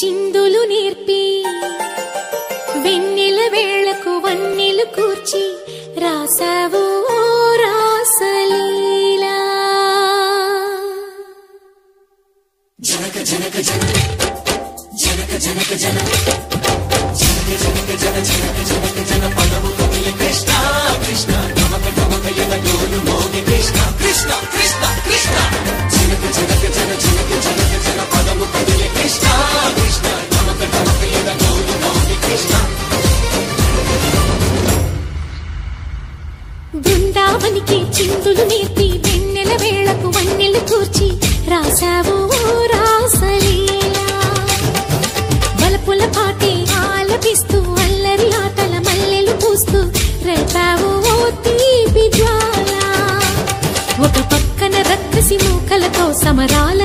చిందులు నేర్పి వెన్నెల వేళకు వన్నెలు కూర్చి రాసావు రాసలీలా. జనక జనక జన జనక జనక జన జనక జనక జన జనక జనక జన పదము కవిలి కృష్ణ కృష్ణ నమక నమక యన గోలు మోగి కృష్ణ కృష్ణ కృష్ణ కృష్ణ జనక జనక జన జనక జనక జన పదము కవిలి కృష్ణ కృష్ణ నమక నమక యన గోలు మోగి కృష్ణ. బృందావనికి చిందులు నేర్పి వెన్నెల వేళకు వన్నెలు కూర్చి రాసావు రాసలీలా. బలపుల పాటే ఆలపిస్తూ అల్లరి ఆటల మల్లెలు పూస్తూ రేపావు తీపి జ్వాల. ఒక పక్కన రక్కసి మూకలతో సమరాల